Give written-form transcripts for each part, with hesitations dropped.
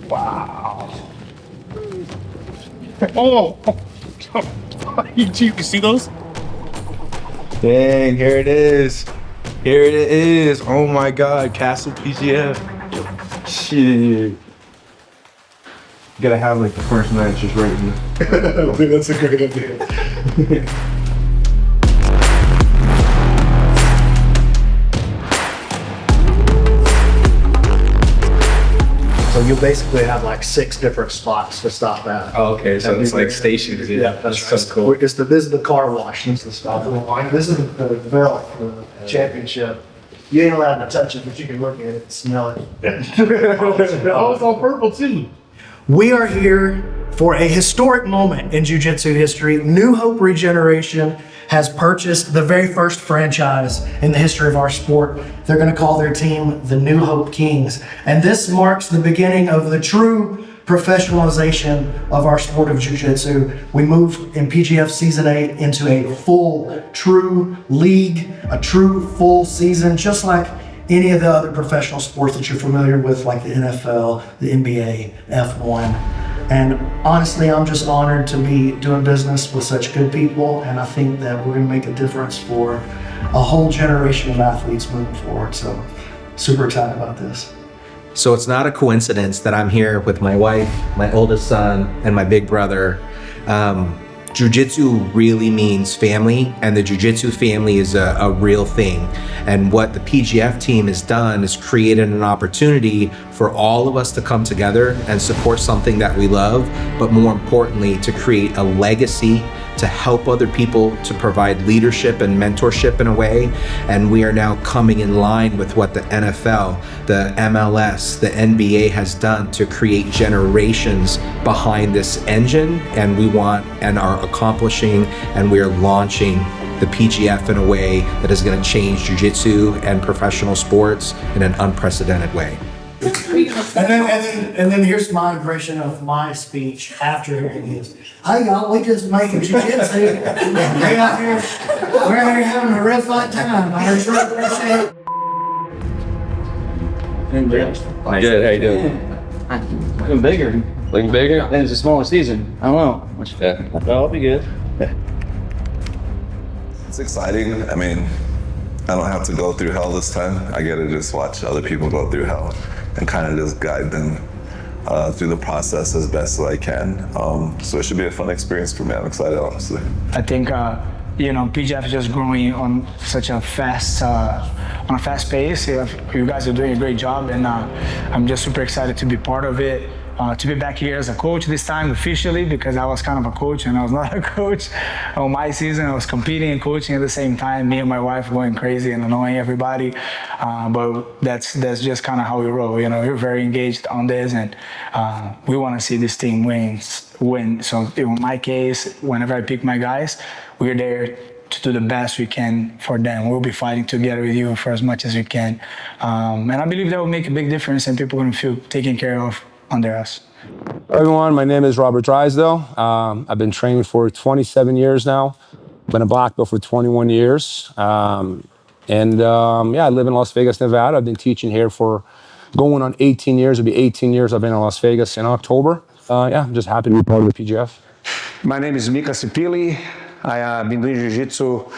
Wow. Oh, you see those? Dang, here it is. Here it is. Oh my God, Castle PGF. Shit. You gotta have like the first match just right here. Dude, that's a great idea. So you'll basically have like 6 different spots to stop at. Oh, okay, so it's like stations. Yeah, that's cool. This is the car wash. This is the stop. This is the belt for the championship. You ain't allowed to touch it, but you can look at it and smell it. Oh, it's all purple too. We are here for a historic moment in jiu-jitsu history. New Hope Regeneration has purchased the very first franchise in the history of our sport. They're going to call their team the New Hope Kings. And this marks the beginning of the true professionalization of our sport of jiu-jitsu. We move in PGF Season 8 into a full, true league, a true full season, just like any of the other professional sports that you're familiar with, like the NFL, the NBA, F1. And honestly, I'm just honored to be doing business with such good people, and I think that we're gonna make a difference for a whole generation of athletes moving forward. So super excited about this. So it's not a coincidence that I'm here with my wife, my oldest son, and my big brother. Jiu-jitsu really means family, and the jiu-jitsu family is a real thing. And what the PGF team has done is created an opportunity for all of us to come together and support something that we love, but more importantly, to create a legacy, to help other people, to provide leadership and mentorship in a way. And we are now coming in line with what the NFL, the MLS, the NBA has done to create generations behind this engine. And we want and are accomplishing, and we are launching the PGF in a way that is going to change jiu-jitsu and professional sports in an unprecedented way. And then here's my impression of my speech after hearing this. Hey y'all, we just making jiu-jitsu. We're out here having a real fun time. I really appreciate it. Good, how you doing? Looking bigger. Looking bigger? And it's a smaller season. I don't know. Yeah. Well, I'll be good. It's exciting. I mean, I don't have to go through hell this time. I get to just watch other people go through hell and kind of just guide them through the process as best as I can. So it should be a fun experience for me. I'm excited, honestly. I think PGF is just growing on such a fast pace. You guys are doing a great job, and I'm just super excited to be part of it. To be back here as a coach this time officially, because I was kind of a coach and I was not a coach on my season. I was competing and coaching at the same time. Me and my wife going crazy and annoying everybody. But that's just kind of how we roll. You know, we're very engaged on this, and we want to see this team win. So in my case, whenever I pick my guys, we're there to do the best we can for them. We'll be fighting together with you for as much as we can. And I believe that will make a big difference, and people are going to feel taken care of under us. Hello everyone, my name is Robert Drysdale. I've been training for 27 years now. Been a black belt for 21 years. I live in Las Vegas, Nevada. I've been teaching here for going on 18 years. It'll be 18 years I've been in Las Vegas in October. I'm just happy to be part of the PGF. My name is Mika Sipili. I've been doing jiu-jitsu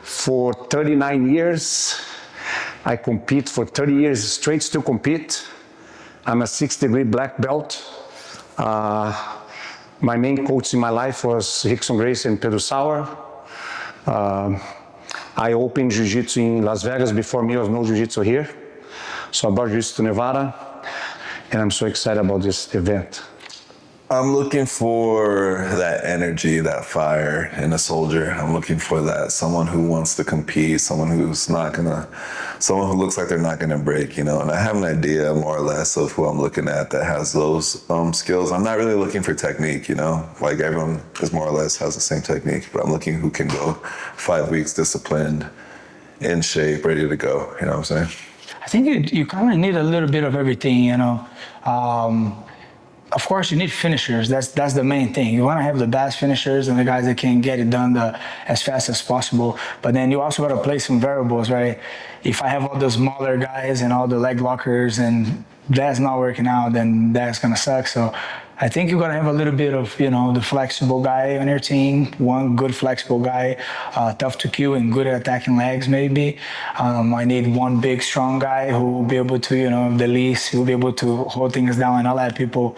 for 39 years. I compete for 30 years straight, still compete. I'm a 6th-degree black belt. My main coach in my life was Rickson Grace and Pedro Sauer. I opened jiu-jitsu in Las Vegas. Before me, there was no jiu-jitsu here. So I brought jiu-jitsu to Nevada, and I'm so excited about this event. I'm looking for that energy, that fire in a soldier. I'm looking for that, someone who wants to compete, someone who looks like they're not gonna break, you know? And I have an idea more or less of who I'm looking at that has those skills. I'm not really looking for technique, you know? Like everyone is more or less has the same technique, but I'm looking who can go 5 weeks disciplined, in shape, ready to go, you know what I'm saying? I think you kind of need a little bit of everything, you know? Of course, you need finishers. That's the main thing. You want to have the best finishers and the guys that can get it done as fast as possible. But then you also got to play some variables, right? If I have all the smaller guys and all the leg lockers and that's not working out, then that's gonna suck. So I think you're gonna have a little bit of, the flexible guy on your team, one good flexible guy, tough to kill and good at attacking legs maybe. I need one big strong guy who will be able to, the least, he'll be able to hold things down and not let people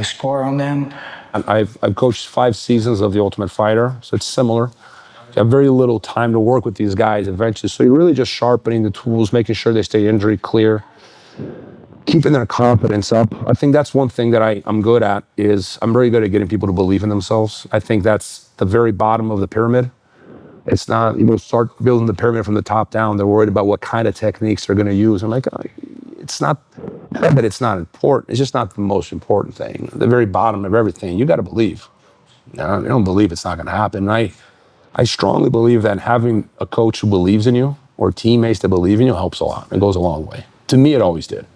score on them. I've coached 5 seasons of The Ultimate Fighter, so it's similar. You have very little time to work with these guys eventually, so you're really just sharpening the tools, making sure they stay injury clear, keeping their confidence up. I think that's one thing that I'm good at, is I'm very good at getting people to believe in themselves. I think that's the very bottom of the pyramid. It's not, start building the pyramid from the top down. They're worried about what kind of techniques they're going to use. I'm like, it's not that it's not important. It's just not the most important thing. The very bottom of everything, you got to believe. You don't believe it's not going to happen. I strongly believe that having a coach who believes in you or teammates that believe in you helps a lot. It goes a long way. To me, it always did.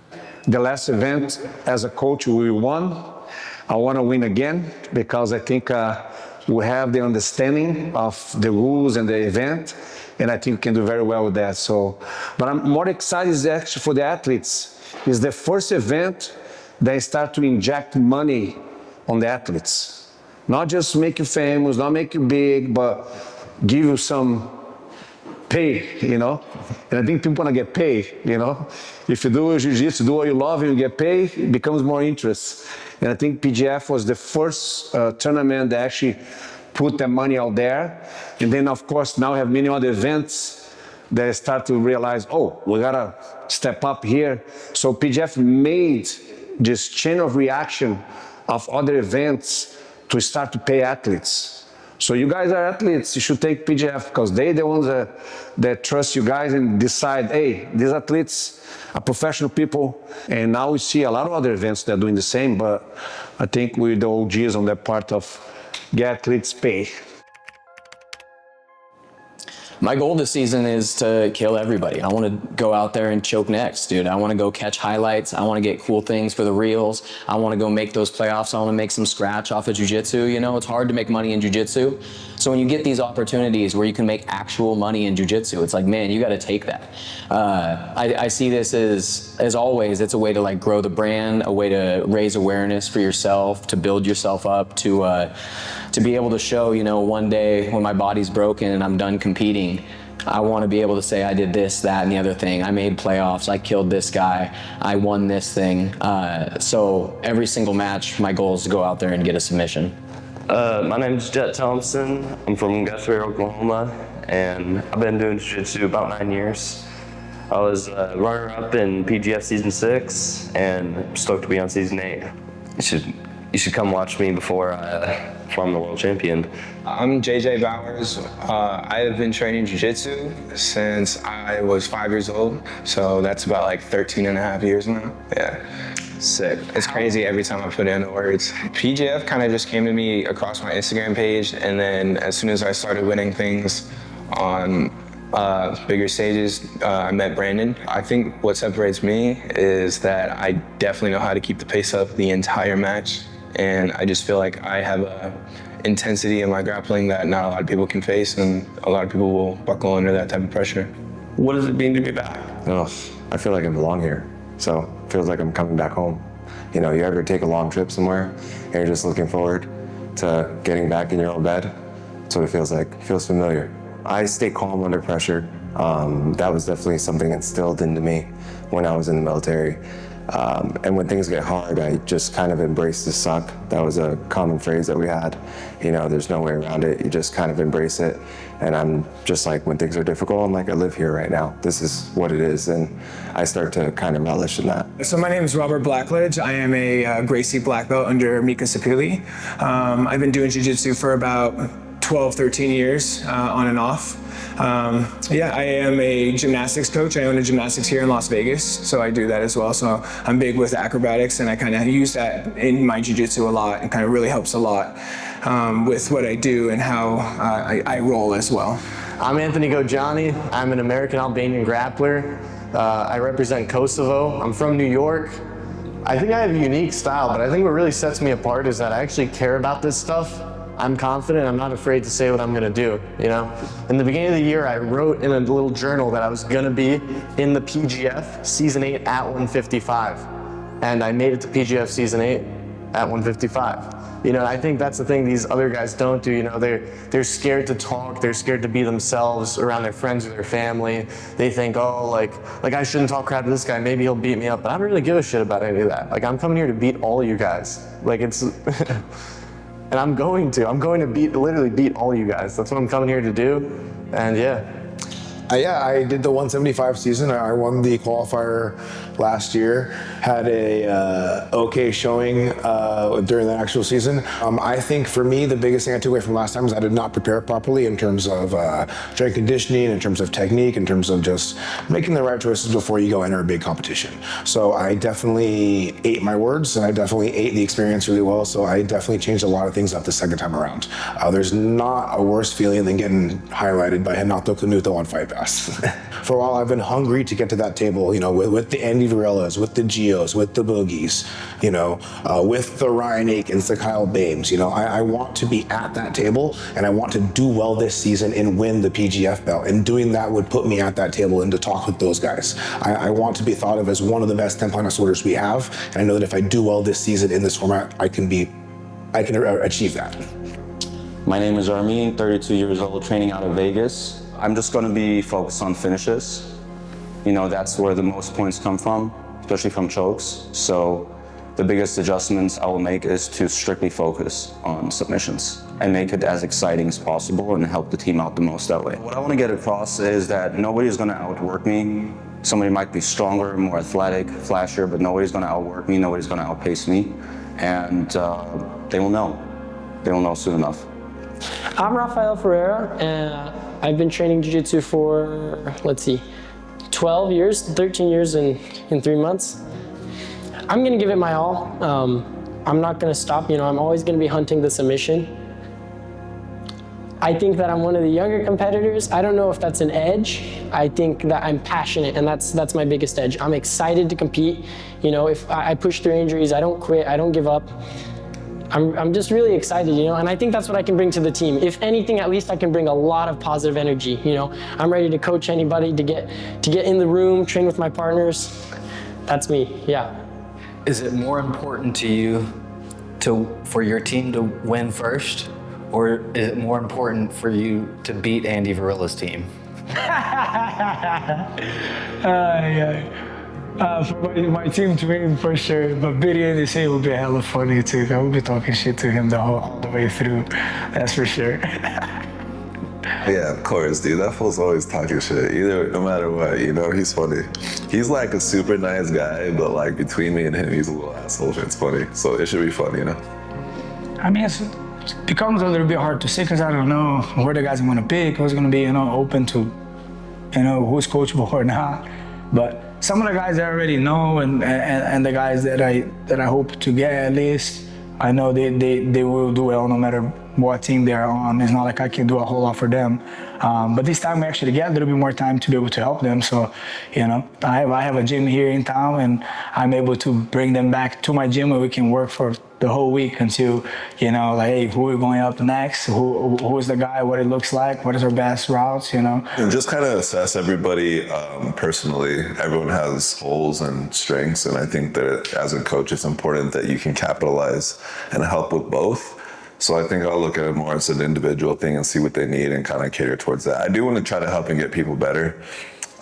The last event, as a coach, we won. I want to win again because I think we have the understanding of the rules and the event, and I think we can do very well with that. So, but I'm more excited is actually for the athletes. It's the first event that start to inject money on the athletes. Not just make you famous, not make you big, but give you some pay, And I think people want to get paid, If you do jiu-jitsu, do what you love, and you get paid, it becomes more interest. And I think PGF was the first tournament that actually put that money out there. And then, of course, now we have many other events that start to realize, oh, we got to step up here. So PGF made this chain of reaction of other events to start to pay athletes. So you guys are athletes, you should take PGF because they're the ones that trust you guys and decide, hey, these athletes are professional people. And now we see a lot of other events that are doing the same, but I think we're the OGs on that part of get athletes pay. My goal this season is to kill everybody. I want to go out there and choke necks, dude. I want to go catch highlights. I want to get cool things for the reels. I want to go make those playoffs. I want to make some scratch off of jiu-jitsu. It's hard to make money in jiu-jitsu. So when you get these opportunities where you can make actual money in jiu-jitsu, it's like, man, you got to take that. I see this as always, it's a way to grow the brand, a way to raise awareness for yourself, to build yourself up, to be able to show, one day when my body's broken and I'm done competing, I want to be able to say I did this, that, and the other thing. I made playoffs. I killed this guy. I won this thing. So every single match, my goal is to go out there and get a submission. My name is Jett Thompson. I'm from Guthrie, Oklahoma, and I've been doing jiu-jitsu about 9 years. I was runner-up in PGF Season 6, and I'm stoked to be on Season 8. You should come watch me before I'm the world champion. I'm JJ Bowers. I have been training jiu-jitsu since I was 5 years old, so that's about 13 and a half years now. Yeah, sick. It's crazy every time I put it into words. PGF kind of just came to me across my Instagram page, and then as soon as I started winning things on bigger stages, I met Brandon. I think what separates me is that I definitely know how to keep the pace up the entire match. And I just feel like I have a intensity in my grappling that not a lot of people can face, and a lot of people will buckle under that type of pressure. What does it mean to be back? Oh, I feel like I belong here. So it feels like I'm coming back home. You ever take a long trip somewhere and you're just looking forward to getting back in your own bed? That's what it feels like. It feels familiar. I stay calm under pressure. That was definitely something instilled into me when I was in the military. And when things get hard, I just kind of embrace the suck. That was a common phrase that we had. There's no way around it. You just kind of embrace it. And I'm just like, when things are difficult, I'm like, I live here right now. This is what it is. And I start to kind of relish in that. So my name is Robert Blackledge. I am a Gracie black belt under Mika Sapili. I've been doing jiu-jitsu for about 12, 13 years on and off. I am a gymnastics coach. I own a gymnastics here in Las Vegas, so I do that as well. So I'm big with acrobatics, and I kind of use that in my jiu-jitsu a lot, and kind of really helps a lot with what I do and how I roll as well. I'm Anthony Gojani. I'm an American Albanian grappler. I represent Kosovo. I'm from New York. I think I have a unique style, but I think what really sets me apart is that I actually care about this stuff. I'm confident, I'm not afraid to say what I'm gonna do, In the beginning of the year, I wrote in a little journal that I was gonna be in the PGF Season 8 at 155. and I made it to PGF season 8 at 155. You know, I think that's the thing these other guys don't do. You know, they're scared to talk. They're scared to be themselves around their friends or their family. They think, oh, like I shouldn't talk crap to this guy. Maybe he'll beat me up. But I don't really give a shit about any of that. Like, I'm coming here to beat all you guys. Like, it's, and I'm going to literally beat all you guys. That's what I'm coming here to do. And yeah. I did the 175 season. I won the qualifier last year. Had a okay showing during the actual season. I think for me, the biggest thing I took away from last time is I did not prepare properly in terms of strength conditioning, in terms of technique, in terms of just making the right choices before you go enter a big competition. So I definitely ate my words, and I definitely ate the experience really well. So I definitely changed a lot of things up the second time around. There's not a worse feeling than getting highlighted by Renato Canuto on Fight Pass. For a while, I've been hungry to get to that table, you know, with the Andy Varellas, with the Gios, with the Boogies, you know, with the Ryan Aikens, the Kyle Bames. You know, I want to be at that table, and I want to do well this season and win the PGF belt. And doing that would put me at that table and to talk with those guys. I want to be thought of as one of the best 10-pound sorters we have. And I know that if I do well this season in this format, I can achieve that. My name is Armin, 32 years old, training out of Vegas. I'm just going to be focused on finishes. You know, that's where the most points come from, especially from chokes. So the biggest adjustments I will make is to strictly focus on submissions and make it as exciting as possible and help the team out the most that way. What I want to get across is that nobody's going to outwork me. Somebody might be stronger, more athletic, flashier, but nobody's going to outwork me, nobody's going to outpace me. And they will know. They will know soon enough. I'm Rafael Ferreira, and I've been training jiu-jitsu for, 12 years, 13 years in 3 months. I'm gonna give it my all. I'm not gonna stop, you know, I'm always gonna be hunting the submission. I think that I'm one of the younger competitors. I don't know if that's an edge. I think that I'm passionate, and that's my biggest edge. I'm excited to compete. You know, if I push through injuries, I don't quit, I don't give up. I'm just really excited, you know, and I think that's what I can bring to the team. If anything, at least I can bring a lot of positive energy, you know. I'm ready to coach anybody, to get in the room, train with my partners. That's me, yeah. Is it more important to you for your team to win first, or is it more important for you to beat Andy Varilla's team? For my team to win for sure, but beating Andy say would be hella funny too. I would be talking shit to him all the way through. That's for sure. Yeah, of course, dude. That fool's always talking shit. No matter what, you know, he's funny. He's like a super nice guy, but like between me and him, he's a little asshole. It's funny, so it should be fun, you know. I mean, it becomes a little bit hard to say because I don't know where the guys I'm gonna pick, who's gonna be, you know, open to, you know, who's coachable or not. But some of the guys I already know, and the guys that I hope to get at least, I know they will do well no matter what team they're on. It's not like I can do a whole lot for them. But this time we actually get a little bit more time to be able to help them. So, you know, I have a gym here in town, and I'm able to bring them back to my gym where we can work for the whole week until, you know, like, hey, who are going up next? Who is the guy? What it looks like? What is our best routes? You know. And just kind of assess everybody personally. Everyone has holes and strengths, and I think that as a coach, it's important that you can capitalize and help with both. So I think I'll look at it more as an individual thing and see what they need and kind of cater towards that. I do want to try to help and get people better.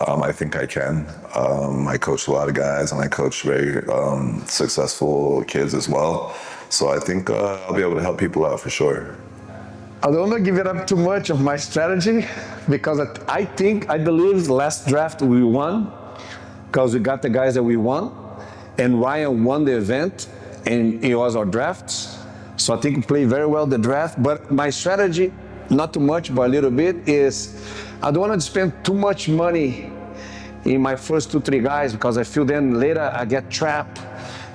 I think I can. I coach a lot of guys, and I coach very successful kids as well. So I think I'll be able to help people out for sure. I don't want to give it up too much of my strategy, because I believe last draft we won because we got the guys that we won, and Ryan won the event, and it was our draft. So I think we played very well the draft, but my strategy, not too much, but a little bit, is I don't want to spend too much money in my first 2-3 guys, because I feel then later I get trapped,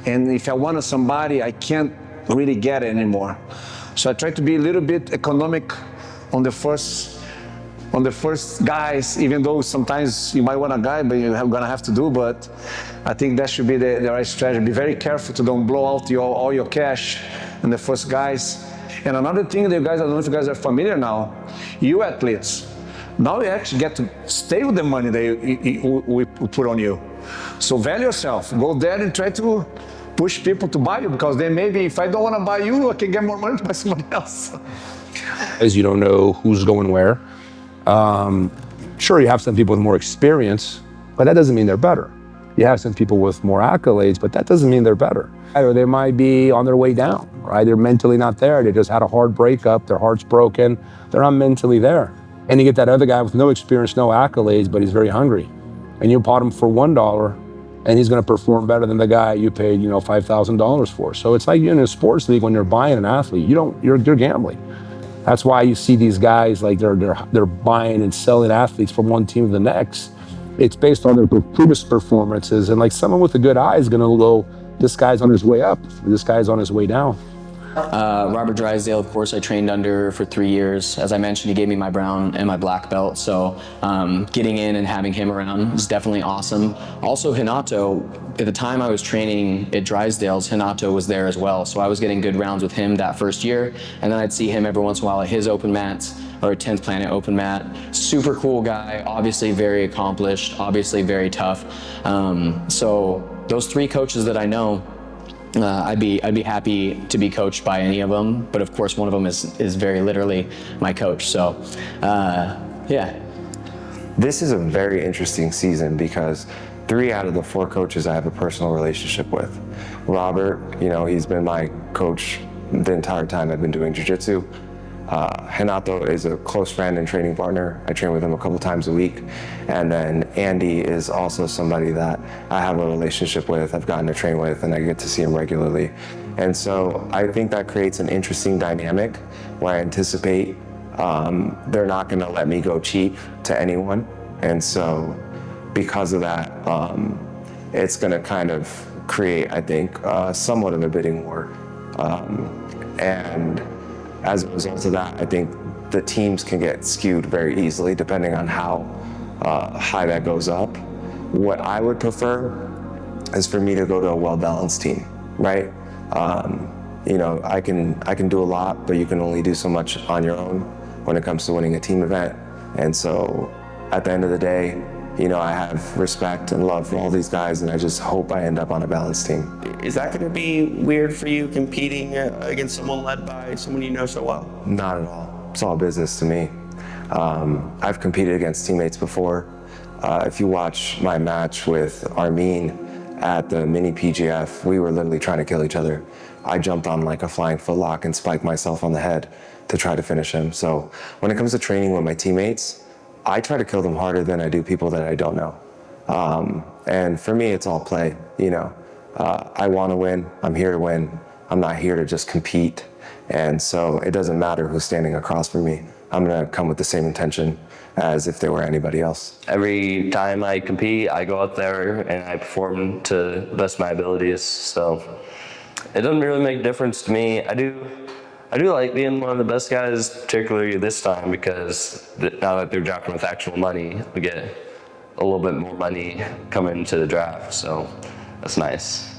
and if I wanted somebody, I can't really get it anymore. So I try to be a little bit economic on the first guys, even though sometimes you might want a guy, but you're gonna have to do, but I think that should be the right strategy. Be very careful to don't blow out all your cash in the first guys. And another thing that you guys, I don't know if you guys are familiar now, you athletes, now you actually get to stay with the money that we put on you. So value yourself. Go there and try to push people to buy you, because then maybe if I don't want to buy you, I can get more money to buy somebody else. As you don't know who's going where. Sure, you have some people with more experience, but that doesn't mean they're better. You have some people with more accolades, but that doesn't mean they're better. Or they might be on their way down, right? They're mentally not there. They just had a hard breakup. Their heart's broken. They're not mentally there. And you get that other guy with no experience, no accolades, but he's very hungry. And you bought him for $1, and he's going to perform better than the guy you paid, $5,000 for. So it's like in a sports league when you're buying an athlete, you're gambling. That's why you see these guys like they're buying and selling athletes from one team to the next. It's based on their previous performances, and like someone with a good eye is going to go, this guy's on his way up, this guy's on his way down. Robert Drysdale, of course, I trained under for 3 years. As I mentioned, he gave me my brown and my black belt, so getting in and having him around was definitely awesome. Also, Hinato, at the time I was training at Drysdale's, Hinato was there as well, so I was getting good rounds with him that first year, and then I'd see him every once in a while at his open mats, or 10th Planet open mat. Super cool guy, obviously very accomplished, obviously very tough. So those 3 coaches that I know, I'd be happy to be coached by any of them, but of course one of them is very literally my coach. So yeah. This is a very interesting season because 3 out of the 4 coaches I have a personal relationship with. Robert, he's been my coach the entire time I've been doing jiu-jitsu. Hinato is a close friend and training partner. I train with him a couple times a week. And then Andy is also somebody that I have a relationship with, I've gotten to train with, and I get to see him regularly. And so I think that creates an interesting dynamic where I anticipate they're not gonna let me go cheap to anyone. And so because of that, it's gonna kind of create, I think, somewhat of a bidding war. And as a result of that, I think the teams can get skewed very easily depending on how high that goes up. What I would prefer is for me to go to a well-balanced team, right? I can do a lot, but you can only do so much on your own when it comes to winning a team event. And so at the end of the day, I have respect and love for all these guys, and I just hope I end up on a balanced team. Is that going to be weird for you, competing against someone led by someone you know so well? Not at all. It's all business to me. I've competed against teammates before. If you watch my match with Armin at the mini PGF, we were literally trying to kill each other. I jumped on like a flying footlock and spiked myself on the head to try to finish him. So when it comes to training with my teammates, I try to kill them harder than I do people that I don't know. And for me, it's all play. I want to win. I'm here to win. I'm not here to just compete. And so it doesn't matter who's standing across from me. I'm going to come with the same intention as if they were anybody else. Every time I compete, I go out there and I perform to the best of my abilities. So it doesn't really make a difference to me. I do like being one of the best guys, particularly this time, because now that they're drafting with actual money, we get a little bit more money coming into the draft, so that's nice.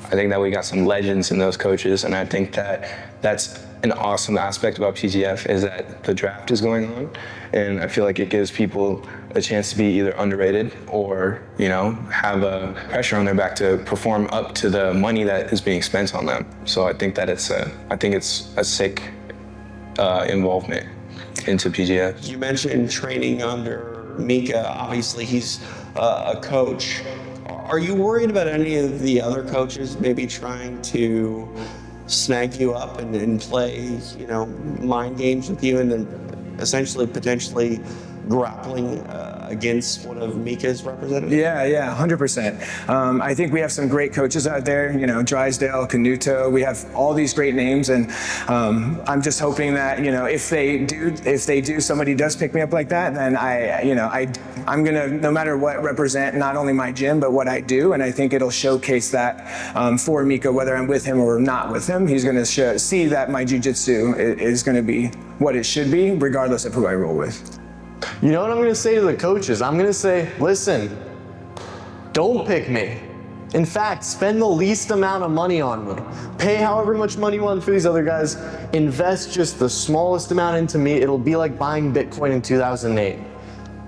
I think that we got some legends in those coaches, and I think that that's an awesome aspect about PGF is that the draft is going on, and I feel like it gives people a chance to be either underrated or, have a pressure on their back to perform up to the money that is being spent on them. So I think that it's a sick involvement into PGF. You mentioned training under Mika. Obviously, he's a coach. Are you worried about any of the other coaches maybe trying to snag you up and play, mind games with you and then essentially potentially grappling against one of Mika's representatives? Yeah, 100%. I think we have some great coaches out there, Drysdale, Canuto, we have all these great names, and I'm just hoping that, if they do, somebody does pick me up like that, then I'm gonna, no matter what, represent not only my gym, but what I do, and I think it'll showcase that for Mika, whether I'm with him or not with him. He's gonna see that my jiu-jitsu is gonna be what it should be, regardless of who I roll with. You know what I'm gonna say to the coaches? I'm gonna say, listen, don't pick me. In fact, spend the least amount of money on me. Pay however much money you want for these other guys. Invest just the smallest amount into me. It'll be like buying Bitcoin in 2008.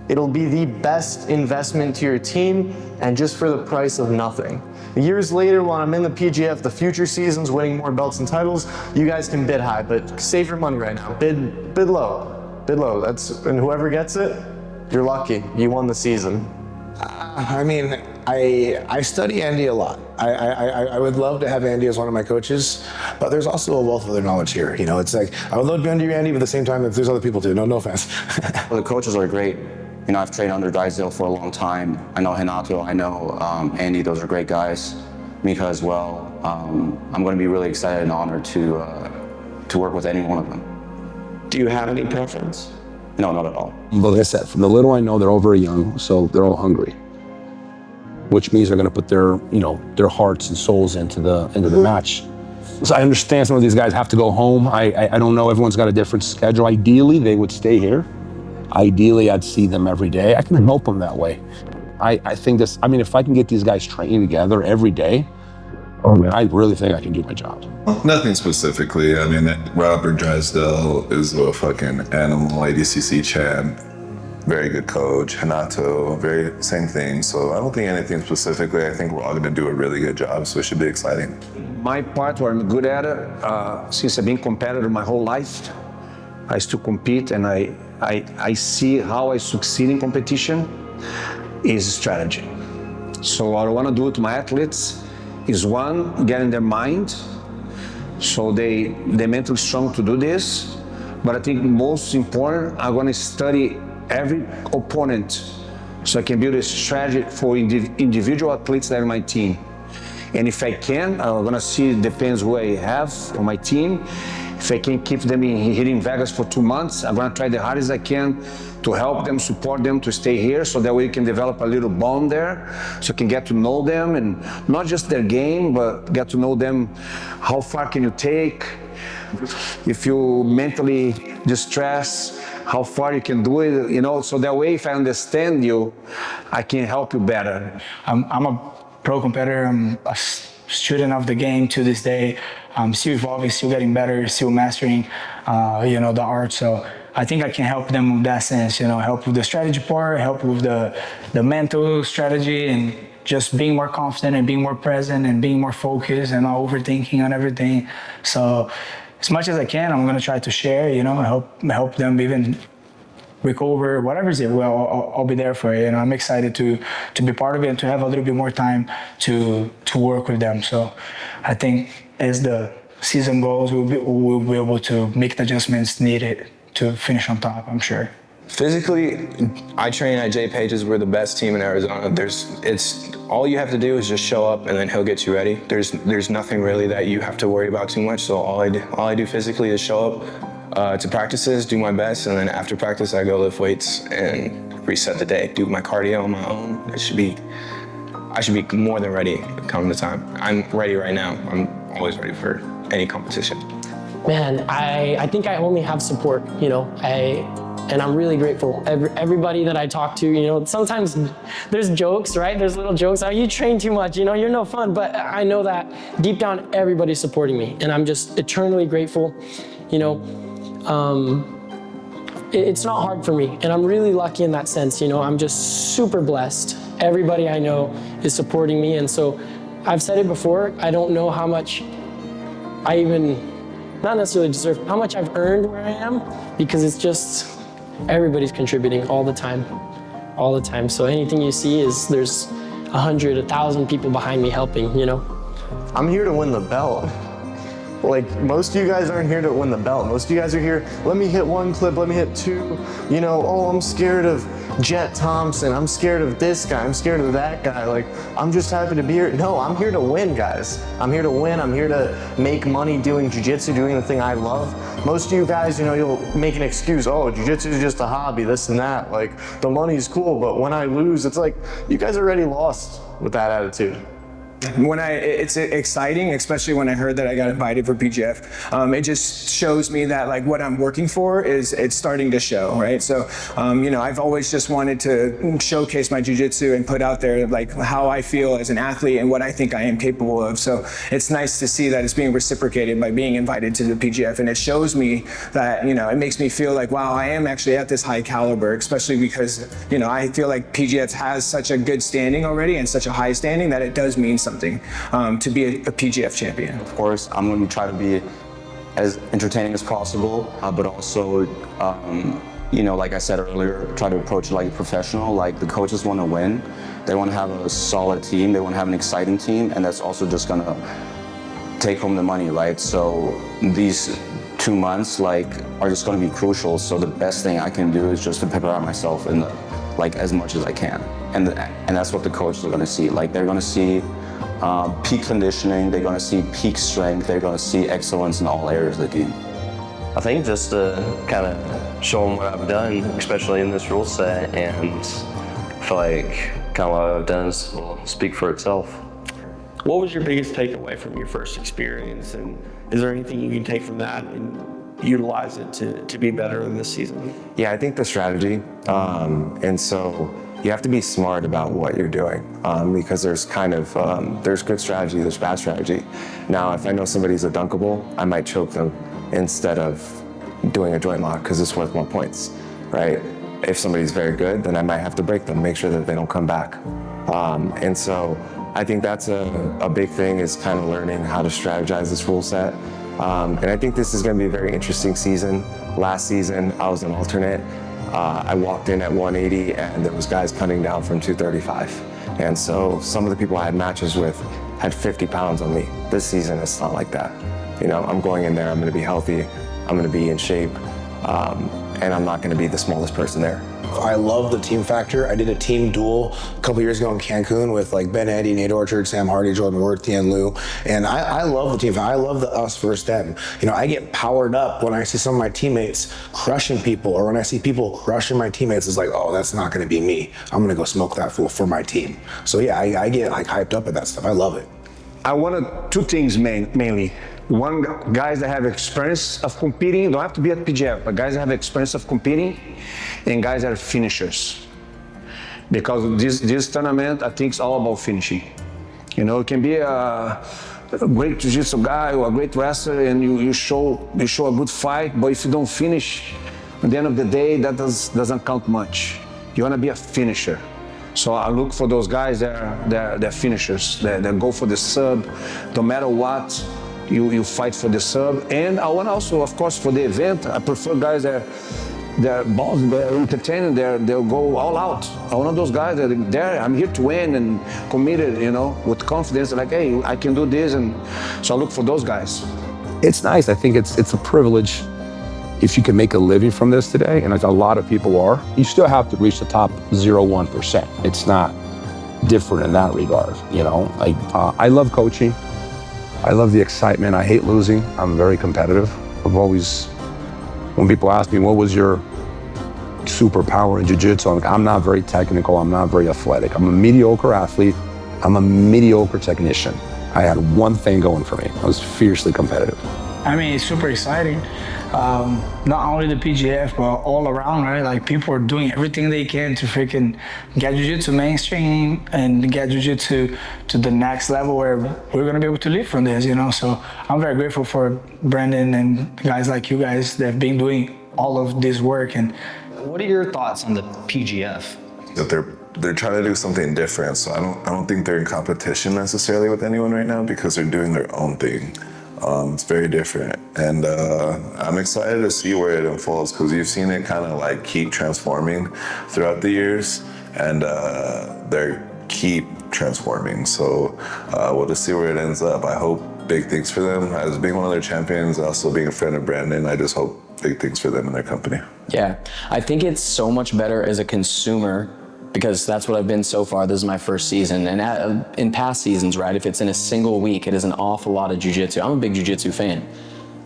It'll be the best investment to your team and just for the price of nothing. Years later, when I'm in the PGF, the future seasons, winning more belts and titles, you guys can bid high, but save your money right now. Bid low. Bid low. And whoever gets it, you're lucky. You won the season. I mean, I study Andy a lot. I would love to have Andy as one of my coaches, but there's also a wealth of other knowledge here. You know, it's like, I would love to be under you, Andy, but at the same time, if there's other people too, no offense. Well, the coaches are great. You know, I've trained under Drysdale for a long time. I know Renato, I know Andy, those are great guys. Mika as well. I'm going to be really excited and honored to work with any one of them. Do you have any preference? No, not at all. But like I said, from the little I know, they're all very young, so they're all hungry, which means they're going to put their, you know, their hearts and souls into the match. So I understand some of these guys have to go home. I don't know. Everyone's got a different schedule. Ideally, they would stay here. Ideally, I'd see them every day. I can help them that way. I think this. I mean, if I can get these guys training together every day, oh man, I really think I can do my job. Nothing specifically. I mean, Robert Drysdale is a fucking animal, ADCC champ, very good coach. Renato, very same thing. So I don't think anything specifically. I think we're all gonna do a really good job, so it should be exciting. My part where I'm good at it, since I've been competitor my whole life, I still compete and I see how I succeed in competition is strategy. So what I wanna do to my athletes is one, get in their mind, so they're mentally strong to do this. But I think most important, I want to study every opponent so I can build a strategy for individual athletes that are on my team. And if I can, I'm gonna see, depends who I have on my team. If I can keep them here in Vegas for 2 months, I'm gonna try the hardest I can to help them, support them to stay here, so that way we can develop a little bond there, so you can get to know them, and not just their game, but get to know them, how far can you take, if you mentally distressed, how far you can do it, you know, so that way if I understand you, I can help you better. I'm a pro competitor, I'm a student of the game to this day. I'm still evolving, still getting better, still mastering, you know, the art. So I think I can help them in that sense, you know, help with the strategy part, help with the mental strategy, and just being more confident and being more present and being more focused and not overthinking on everything. So as much as I can, I'm gonna try to share, you know, help them even recover, whatever's it. Well, I'll be there for it. You know, I'm excited to be part of it and to have a little bit more time to work with them. So I think as the season goes, we'll be able to make the adjustments needed to finish on top, I'm sure. Physically, I train at Jay Page's. We're the best team in Arizona. It's all you have to do is just show up, and then he'll get you ready. There's nothing really that you have to worry about too much. So all I do physically is show up to practices, do my best, and then after practice I go lift weights and reset the day. Do my cardio on my own. I should be more than ready come the time. I'm ready right now. I'm always ready for any competition. Man, I think I only have support, you know. And I'm really grateful. Everybody that I talk to, you know, sometimes there's jokes, right? There's little jokes. Oh, you train too much, you know, you're no fun. But I know that deep down, everybody's supporting me. And I'm just eternally grateful, you know. It's not hard for me. And I'm really lucky in that sense, you know. I'm just super blessed. Everybody I know is supporting me. And so I've said it before, I don't know how much I even, not necessarily deserve, how much I've earned where I am, because it's just, everybody's contributing all the time. So anything you see is there's 100, 1,000 people behind me helping, you know? I'm here to win the belt. Like, most of you guys aren't here to win the belt. Most of you guys are here, let me hit one clip, let me hit two. You know, oh, I'm scared of Jett Thompson. I'm scared of this guy. I'm scared of that guy. Like, I'm just happy to be here. No, I'm here to win, guys. I'm here to win. I'm here to make money doing jiu-jitsu, doing the thing I love. Most of you guys, you know, you'll make an excuse. Oh, jiu-jitsu is just a hobby, this and that. Like, the money's cool, but when I lose, it's like, you guys already lost with that attitude. It's exciting, especially when I heard that I got invited for PGF. It just shows me that like what I'm working for it's starting to show, right? So, I've always just wanted to showcase my jiu-jitsu and put out there like how I feel as an athlete and what I think I am capable of. So it's nice to see that it's being reciprocated by being invited to the PGF, and it shows me that, it makes me feel like, wow, I am actually at this high caliber, especially because, I feel like PGF has such a good standing already and such a high standing that it does mean something to be a PGF champion. Of course, I'm going to try to be as entertaining as possible, but also, like I said earlier, try to approach it like a professional. Like the coaches want to win. They want to have a solid team. They want to have an exciting team, and that's also just going to take home the money, right? So these 2 months are just going to be crucial. So the best thing I can do is just to prepare myself in as much as I can, and that's what the coaches are going to see. Like they're going to see peak conditioning, they're going to see peak strength, they're going to see excellence in all areas of the game. I think just to kind of show them what I've done, especially in this rule set, and I feel like kind of what I've done will speak for itself. What was your biggest takeaway from your first experience, and is there anything you can take from that and utilize it to be better in this season? Yeah, I think the strategy, and so you have to be smart about what you're doing, because there's there's good strategy, there's bad strategy. Now, if I know somebody's a dunkable, I might choke them instead of doing a joint lock because it's worth more points, right? If somebody's very good, then I might have to break them, make sure that they don't come back. And so I think that's a big thing, is kind of learning how to strategize this rule set. And I think this is going to be a very interesting season. Last season, I was an alternate. I walked in at 180 and there was guys cutting down from 235. And so some of the people I had matches with had 50 pounds on me. This season, it's not like that. I'm going in there, I'm going to be healthy, I'm going to be in shape, and I'm not going to be the smallest person there. I love the team factor. I did a team duel a couple years ago in Cancun with Ben Eddy, Nate Orchard, Sam Hardy, Jordan Worth, Tian Liu. And I love the team factor. I love the us versus them. I get powered up when I see some of my teammates crushing people, or when I see people crushing my teammates. It's like, oh, that's not going to be me. I'm going to go smoke that fool for my team. So yeah, I get hyped up at that stuff. I love it. I wanted two things mainly. One, guys that have experience of competing, don't have to be at PGF, but guys that have experience of competing, and guys that are finishers. Because this tournament, I think, is all about finishing. It can be a great jiu-jitsu guy or a great wrestler, and you show a good fight, but if you don't finish, at the end of the day, that doesn't count much. You want to be a finisher. So I look for those guys that are finishers, that go for the sub, no matter what. You fight for the sub. And I want also, of course, for the event, I prefer guys that they're balls, they're entertaining, they'll go all out. I want those guys that are there, I'm here to win and committed, with confidence, like, hey, I can do this. And so I look for those guys. It's nice. I think it's a privilege if you can make a living from this today, and a lot of people are. You still have to reach the top 0.1%. It's not different in that regard, I love coaching. I love the excitement. I hate losing. I'm very competitive. When people ask me, what was your superpower in jiu-jitsu? I'm not very technical. I'm not very athletic. I'm a mediocre athlete. I'm a mediocre technician. I had one thing going for me. I was fiercely competitive. It's super exciting. Not only the PGF, but all around, right? Like, people are doing everything they can to freaking get jiu-jitsu mainstream and get jiu-jitsu to the next level where we're gonna be able to live from this, So I'm very grateful for Brandon and guys like you guys that have been doing all of this work. And what are your thoughts on the PGF? That they're trying to do something different. So I don't think they're in competition necessarily with anyone right now, because they're doing their own thing. It's very different, and I'm excited to see where it unfolds, because you've seen it kind of keep transforming throughout the years, and they keep transforming. So we'll just see where it ends up. I hope big things for them. As being one of their champions, also being a friend of Brandon, I just hope big things for them and their company. Yeah, I think it's so much better as a consumer, because that's what I've been so far. This is my first season. And in past seasons, right, if it's in a single week, it is an awful lot of jiu-jitsu. I'm a big jiu-jitsu fan.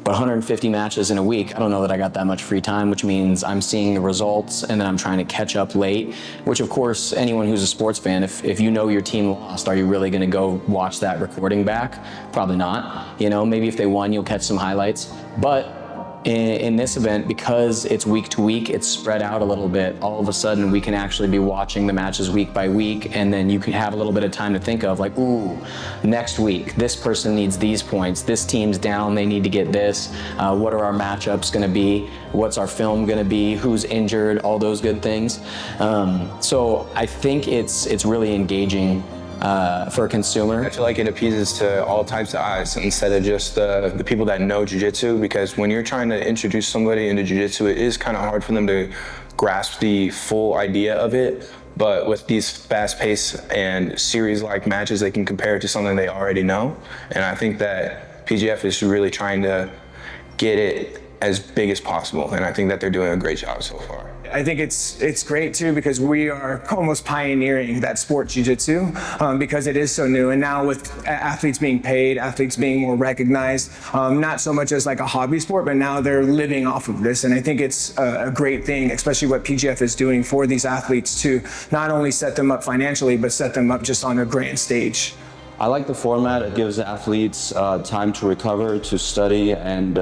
But 150 matches in a week, I don't know that I got that much free time, which means I'm seeing the results and then I'm trying to catch up late, which of course, anyone who's a sports fan, if you know your team lost, are you really gonna go watch that recording back? Probably not. You know, maybe if they won, you'll catch some highlights. But in this event, because it's week to week, it's spread out a little bit. All of a sudden, we can actually be watching the matches week by week, and then you can have a little bit of time to think of like, ooh, next week, this person needs these points, this team's down, they need to get this, what are our matchups gonna be, what's our film gonna be, who's injured, all those good things. So I think it's really engaging for a consumer. I feel like it appeases to all types of eyes instead of just the people that know jiu-jitsu, because when you're trying to introduce somebody into jiu-jitsu, it is kind of hard for them to grasp the full idea of it. But with these fast-paced and series-like matches, they can compare it to something they already know. And I think that PGF is really trying to get it as big as possible. And I think that they're doing a great job so far. I think it's great too, because we are almost pioneering that sport jiu-jitsu because it is so new. And now with athletes being paid, athletes being more recognized, not so much as like a hobby sport, but now they're living off of this. And I think it's a great thing, especially what PGF is doing for these athletes to not only set them up financially, but set them up just on a grand stage. I like the format. It gives athletes time to recover, to study, and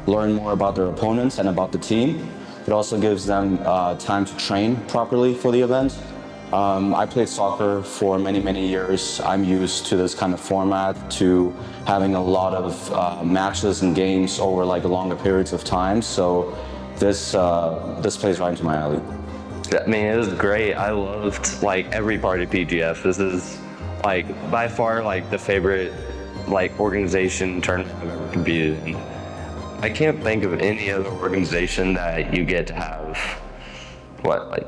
learn more about their opponents and about the team. It also gives them time to train properly for the event. I played soccer for many, many years. I'm used to this kind of format, to having a lot of matches and games over like longer periods of time. So this plays right into my alley. I mean, it was great. I loved like every part of PGF. This is like by far like the favorite like organization tournament I've ever competed in. I can't think of any other organization that you get to have, what, like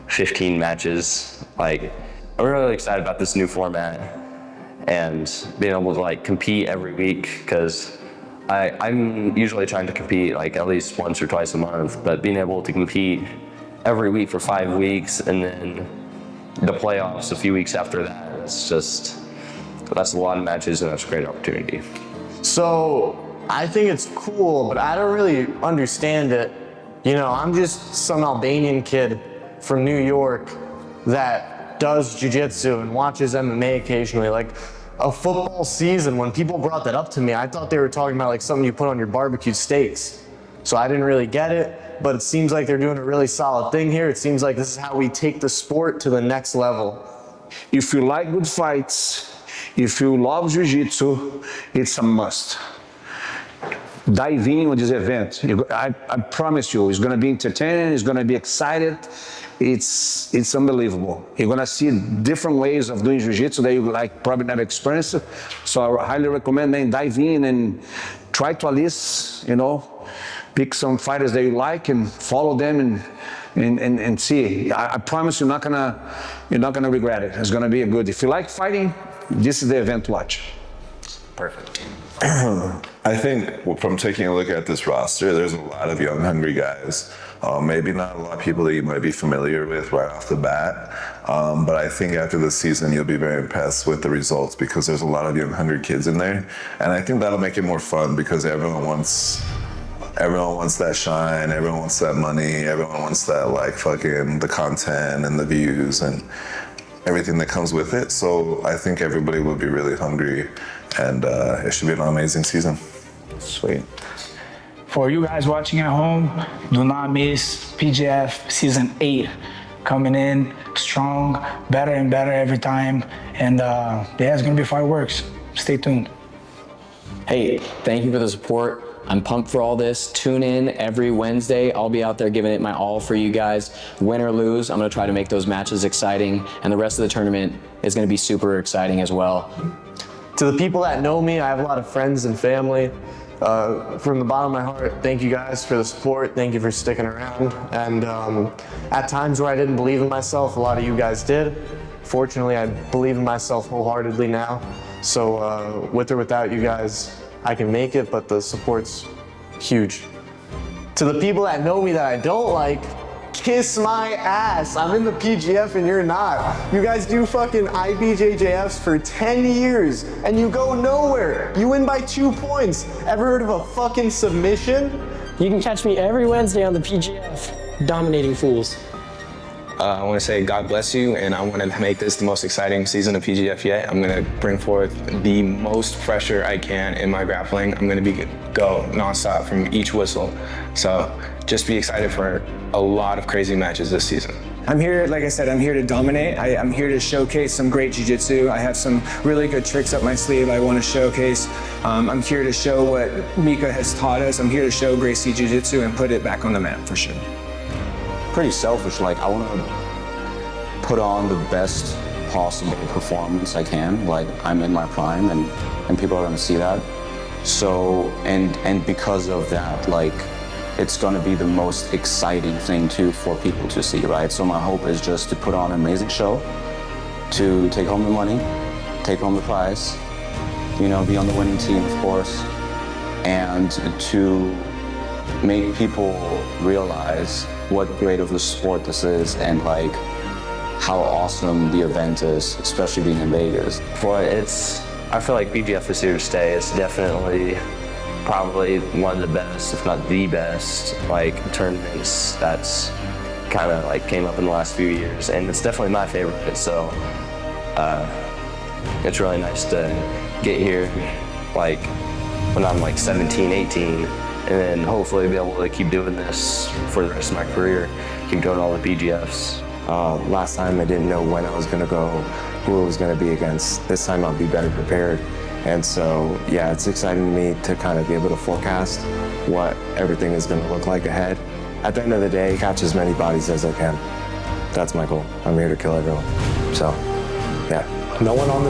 15 matches. Like, I'm really excited about this new format and being able to like compete every week, because I'm usually trying to compete like at least once or twice a month, but being able to compete every week for 5 weeks and then the playoffs a few weeks after that, it's just, that's a lot of matches and that's a great opportunity. So, I think it's cool, but I don't really understand it. You know, I'm just some Albanian kid from New York that does jiu-jitsu and watches MMA occasionally. Like a football season, when people brought that up to me, I thought they were talking about like something you put on your barbecued steaks. So I didn't really get it, but it seems like they're doing a really solid thing here. It seems like this is how we take the sport to the next level. If you like good fights, if you love jiu-jitsu, it's a must. Dive in on this event. I promise you, it's going to be entertaining, it's going to be excited. It's unbelievable. You're going to see different ways of doing jiu-jitsu that you like probably never experienced. So I highly recommend, man, dive in and try to at least, you know, pick some fighters that you like and follow them and see. I promise you're not gonna regret it. It's gonna be a good. If you like fighting, this is the event to watch. Perfect. I think from taking a look at this roster, there's a lot of young, hungry guys. Maybe not a lot of people that you might be familiar with right off the bat, but I think after the season, you'll be very impressed with the results because there's a lot of young, hungry kids in there. And I think that'll make it more fun because everyone wants that shine, everyone wants that money, everyone wants that like fucking the content and the views and everything that comes with it. So I think everybody will be really hungry and it should be an amazing season. Sweet. For you guys watching at home, do not miss PGF Season 8 coming in strong, better and better every time. And yeah, it's gonna be fireworks. Stay tuned. Hey, thank you for the support. I'm pumped for all this. Tune in every Wednesday. I'll be out there giving it my all for you guys. Win or lose, I'm gonna try to make those matches exciting, and the rest of the tournament is gonna be super exciting as well. To the people that know me, I have a lot of friends and family. From the bottom of my heart, thank you guys for the support. Thank you for sticking around. And at times where I didn't believe in myself, a lot of you guys did. Fortunately, I believe in myself wholeheartedly now. So with or without you guys, I can make it, but the support's huge. To the people that know me that I don't like, Kiss my ass. I'm in the PGF and you're not. You guys do fucking IBJJFs for 10 years and you go nowhere. You win by 2 points. Ever heard of a fucking submission? You can catch me every Wednesday on the PGF, dominating fools. I want to say God bless you, and I want to make this the most exciting season of PGF yet. I'm going to bring forth the most pressure I can in my grappling. I'm going to go nonstop from each whistle. So just be excited for a lot of crazy matches this season. I'm here, like I said, I'm here to dominate. I'm here to showcase some great jiu-jitsu. I have some really good tricks up my sleeve I want to showcase. I'm here to show what Mika has taught us. I'm here to show Gracie Jiu-Jitsu and put it back on the map for sure. Pretty selfish, like I want to put on the best possible performance I can. Like I'm in my prime and people are going to see that. So, and because of that, like it's going to be the most exciting thing too for people to see, right? So my hope is just to put on an amazing show, to take home the money, take home the prize, you know, be on the winning team, of course, and to make people realize what great of a sport this is and like how awesome the event is, especially being in Vegas. I feel like PGF is here to stay. It's definitely probably one of the best, if not the best, like tournaments that's kind of like came up in the last few years, and it's definitely my favorite. So it's really nice to get here like when I'm like 17, 18, and then hopefully be able to keep doing this for the rest of my career, keep doing all the PGFs. Last time I didn't know when I was gonna go, who it was gonna be against. This time I'll be better prepared. And so, yeah, it's exciting to me to kind of be able to forecast what everything is gonna look like ahead. At the end of the day, catch as many bodies as I can. That's my goal. I'm here to kill everyone. So, yeah. No one on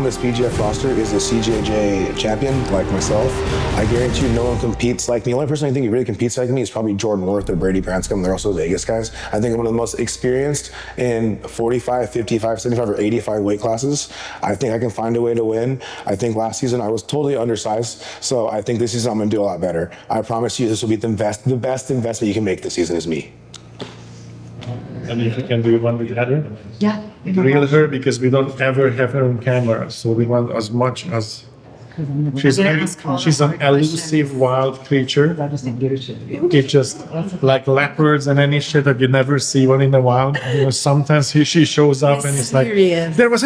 this PGF roster is a CJJ champion like myself. I guarantee you no one competes like me. The only person I think who really competes like me is probably Jordan Worth or Brady Branscombe. They're also Vegas guys. I think I'm one of the most experienced in 45, 55, 75, or 85 weight classes. I think I can find a way to win. I think last season I was totally undersized, so I think this season I'm gonna do a lot better. I promise you this will be the best investment you can make this season is me. And if we can do one with Heather? Yeah. Reel her because we don't ever have her on camera, so we want as much as she's an elusive wild creature. It's just like leopards and any shit that you never see one in the wild. You know, sometimes she shows up and it's like there was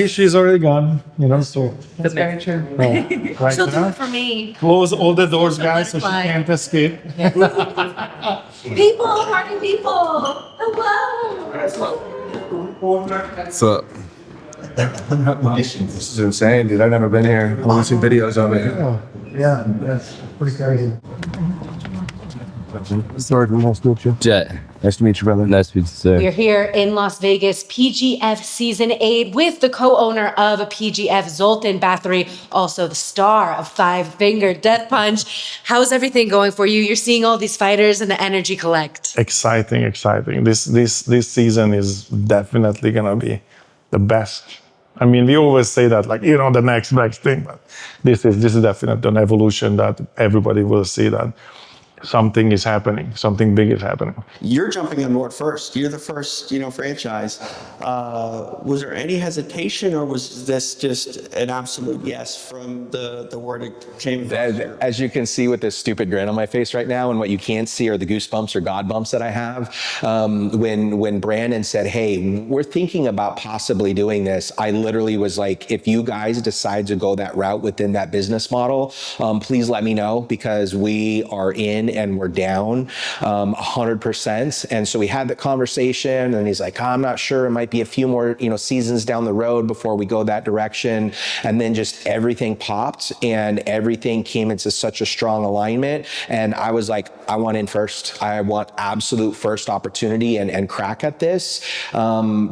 she's already gone. You know, so That's very true. Right She'll do now, it for me. close all the doors, guys, so she can't escape. People, party people. Hello. What's up? This is insane, dude. I've never been here. I've only seen videos of it. Yeah, that's pretty crazy. Jett. Nice to meet you, brother. Nice to meet you, sir. We're here in Las Vegas, PGF Season 8, with the co-owner of PGF, Zoltan Bathory, also the star of Five Finger Death Punch. How's everything going for you? You're seeing all these fighters and the energy collect. Exciting. This season is definitely gonna be the best. I mean, we always say that, like, you know, the next thing, but this is definitely an evolution that everybody will see that something is happening, something big is happening. You're jumping on board first. You're the first, franchise. Was there any hesitation, or was this just an absolute yes from the word it came? As you can see with this stupid grin on my face right now, and what you can't see are the goosebumps or God bumps that I have. When Brandon said, "Hey, we're thinking about possibly doing this," I literally was like, "If you guys decide to go that route within that business model, please let me know, because we are in and we're down 100%. And so we had that conversation, and he's like, "I'm not sure. It might be a few more, seasons down the road before we go that direction." And then just everything popped, and everything came into such a strong alignment. And I was like, I want in first. I want absolute first opportunity and crack at this.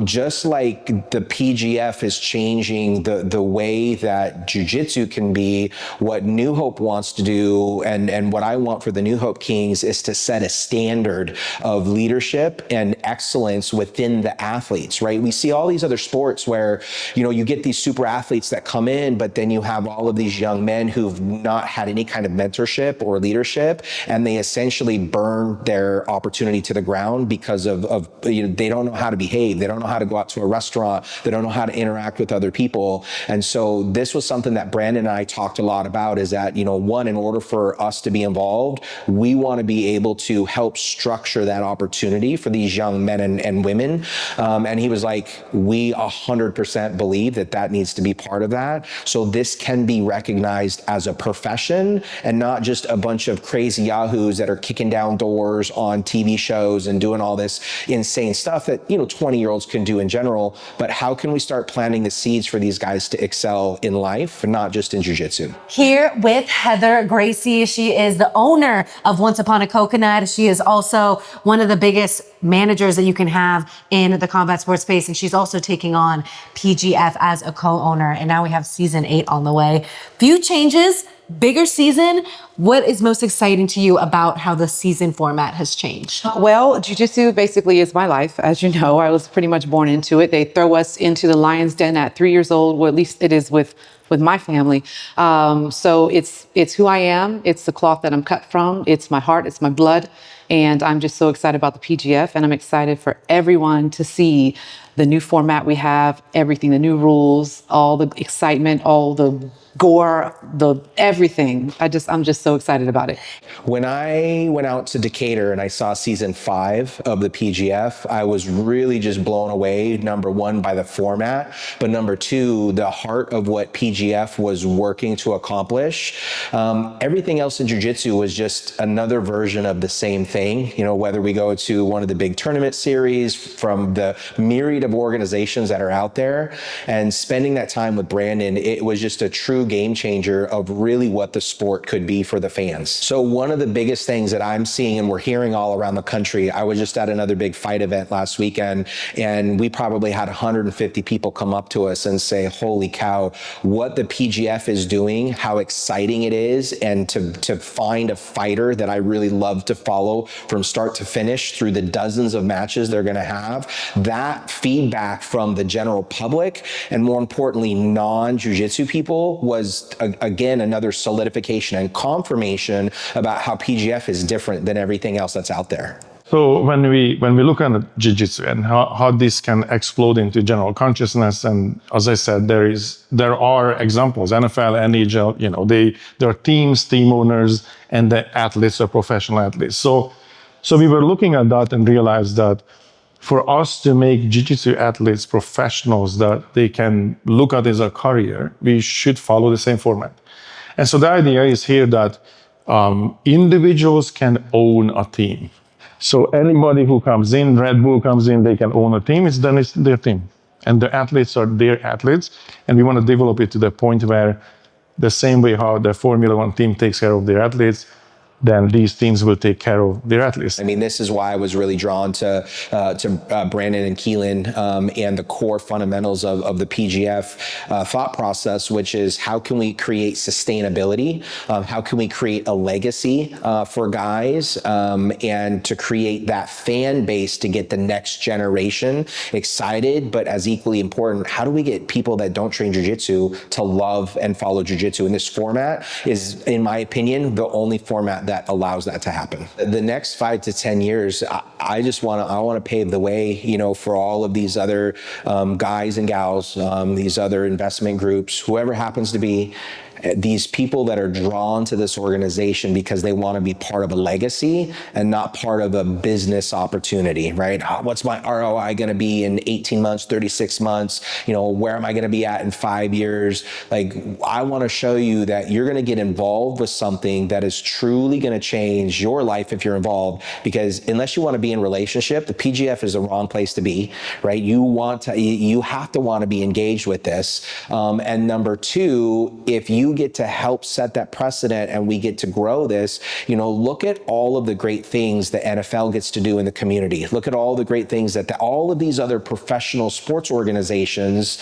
Just like the PGF is changing the way that jiu-jitsu can be, what New Hope wants to do, and what I want for the New Hope Hope Kings is to set a standard of leadership and excellence within the athletes, right? We see all these other sports where, you know, you get these super athletes that come in, but then you have all of these young men who've not had any kind of mentorship or leadership, and they essentially burn their opportunity to the ground because of you know, they don't know how to behave. They don't know how to go out to a restaurant. They don't know how to interact with other people. And so this was something that Brandon and I talked a lot about, is that, you know, one, in order for us to be involved, we want to be able to help structure that opportunity for these young men and women. And he was like, we 100% believe that that needs to be part of that. So this can be recognized as a profession and not just a bunch of crazy yahoos that are kicking down doors on TV shows and doing all this insane stuff that, you know, 20-year-olds can do in general. But how can we start planting the seeds for these guys to excel in life, not just in jiu-jitsu? Here with Heather Gracie. She is the owner of Once Upon a Coconut. She is also one of the biggest managers that you can have in the combat sports space. And she's also taking on PGF as a co-owner. And now we have season 8 on the way. Few changes, bigger season. What is most exciting to you about how the season format has changed? Well, jiu-jitsu basically is my life. As you know, I was pretty much born into it. They throw us into the lion's den at 3 years old. Well, at least it is with my family. So it's who I am. It's the cloth that I'm cut from. It's my heart. It's my blood. And I'm just so excited about the PGF. And I'm excited for everyone to see the new format we have, everything, the new rules, all the excitement, all the gore, the everything. I'm just so excited about it. When I went out to Decatur and I saw season 5 of the PGF, I was really just blown away, number one, by the format, but number two, the heart of what PGF was working to accomplish. Everything else in jiu-jitsu was just another version of the same thing. You know, whether we go to one of the big tournament series from the myriad of organizations that are out there, and spending that time with Brandon, it was just a true game changer of really what the sport could be for the fans. So one of the biggest things that I'm seeing and we're hearing all around the country, I was just at another big fight event last weekend, and we probably had 150 people come up to us and say, holy cow, what the PGF is doing, how exciting it is, and to find a fighter that I really love to follow from start to finish through the dozens of matches they're gonna have, that feedback from the general public, and more importantly, non-jiu-jitsu people, was again another solidification and confirmation about how PGF is different than everything else that's out there. So when we look at jiu-jitsu and how this can explode into general consciousness, and as I said, there are examples, NFL, NHL, you know, there are team owners, and the athletes are professional athletes. So we were looking at that and realized that for us to make jiu-jitsu athletes professionals that they can look at as a career, we should follow the same format. And so the idea is here that individuals can own a team. So anybody who comes in, Red Bull comes in, they can own a team, it's their team. And the athletes are their athletes. And we want to develop it to the point where the same way how the Formula One team takes care of their athletes, then these teams will take care of their athletes. I mean, this is why I was really drawn to Brandon and Keelan and the core fundamentals of the PGF thought process, which is how can we create sustainability? How can we create a legacy for guys and to create that fan base to get the next generation excited, but as equally important, how do we get people that don't train jiu-jitsu to love and follow jiu-jitsu? And this format is, in my opinion, the only format that allows that to happen. The next 5 to 10 years, I want to pave the way, you know, for all of these other guys and gals, these other investment groups, whoever happens to be, these people that are drawn to this organization because they want to be part of a legacy and not part of a business opportunity, right? What's my ROI going to be in 18 months, 36 months? You know, where am I going to be at in 5 years? Like, I want to show you that you're going to get involved with something that is truly going to change your life if you're involved, because unless you want to be in relationship, the PGF is the wrong place to be, right? You have to want to be engaged with this. And number two, if you you get to help set that precedent and we get to grow this, you know, look at all of the great things the NFL gets to do in the community. Look at all the great things that all of these other professional sports organizations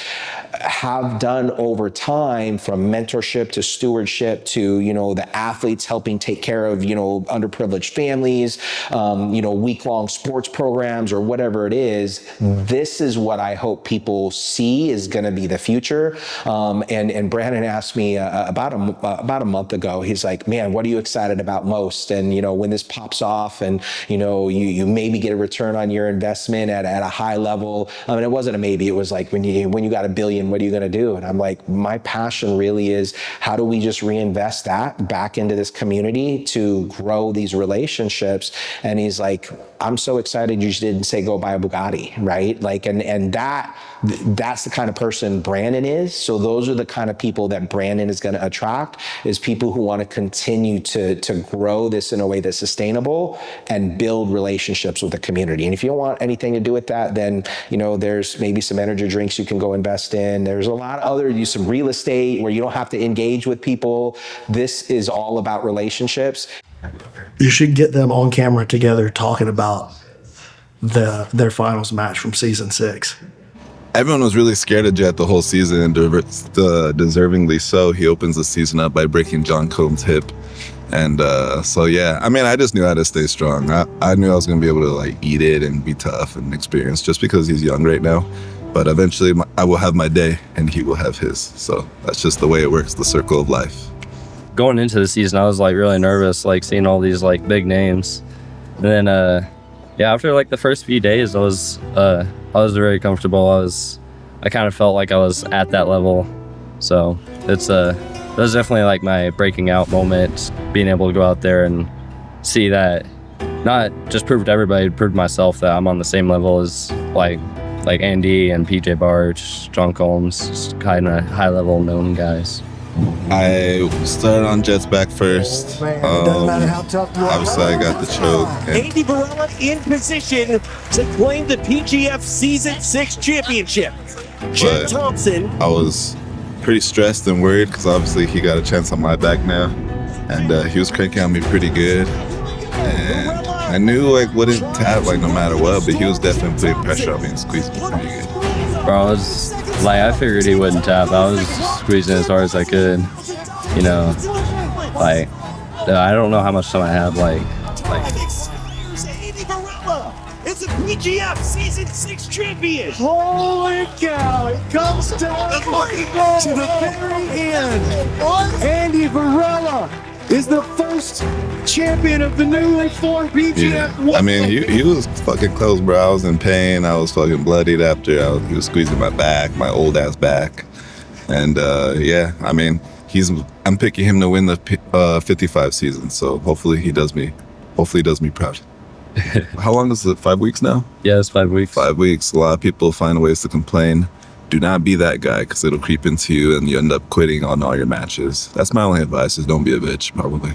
have done over time, from mentorship to stewardship to, you know, the athletes helping take care of, you know, underprivileged families, you know, week-long sports programs or whatever it is. This is what I hope people see is going to be the future. And Brandon asked me about a month ago, he's like, man, what are you excited about most? And, you know, when this pops off and, you know, you maybe get a return on your investment at a high level. I mean, it wasn't a maybe, it was like, when you got $1 billion, what are you going to do? And I'm like, my passion really is, how do we just reinvest that back into this community to grow these relationships? And he's like, I'm so excited you just didn't say go buy a Bugatti, right? Like, and that's the kind of person Brandon is. So those are the kind of people that Brandon is going to attract, is people who want to continue to grow this in a way that's sustainable and build relationships with the community. And if you don't want anything to do with that, then, you know, there's maybe some energy drinks you can go invest in. There's a lot of other, some real estate where you don't have to engage with people. This is all about relationships. You should get them on camera together talking about their finals match from season 6. Everyone was really scared of Jett the whole season, and deservingly so. He opens the season up by breaking John Combs' hip. And so, yeah, I mean, I just knew how to stay strong. I knew I was going to be able to, like, eat it and be tough and experienced just because he's young right now. But eventually I will have my day and he will have his. So that's just the way it works, the circle of life. Going into the season, I was like really nervous, like seeing all these like big names. And then, yeah, after like the first few days, I was very comfortable. I kind of felt like I was at that level. So that was definitely like my breaking out moment, being able to go out there and see that, not just prove to everybody, prove to myself that I'm on the same level as like Andy and PJ Barge, John Combs, just kind of high level known guys. I started on Jett's back first. Doesn't matter how tough you are. Obviously, I got the choke. Andy Varela in position to claim the PGF Season 6 championship. Jett Thompson. I was pretty stressed and worried because obviously he got a chance on my back now. And he was cranking on me pretty good. And I knew like wouldn't tap like no matter what, but he was definitely putting pressure on me and squeezing me pretty good. Bro, I figured he wouldn't tap. I was squeezing as hard as I could. You know, like, I don't know how much time I have. Like. Andy Varela is a PGF Season 6 champion. Holy cow! It comes down to the very end. Andy Varela is the first champion of the newly formed PGF. Yeah. I mean, he was fucking close, bro. I was in pain. I was fucking bloodied after. He was squeezing my back, my old ass back. And yeah, I mean, I'm picking him to win the 55 season. So hopefully he does me proud. How long is it? 5 weeks now? Yeah, it's 5 weeks. 5 weeks. A lot of people find ways to complain. Do not be that guy, because it'll creep into you and you end up quitting on all your matches. That's my only advice, is don't be a bitch, probably.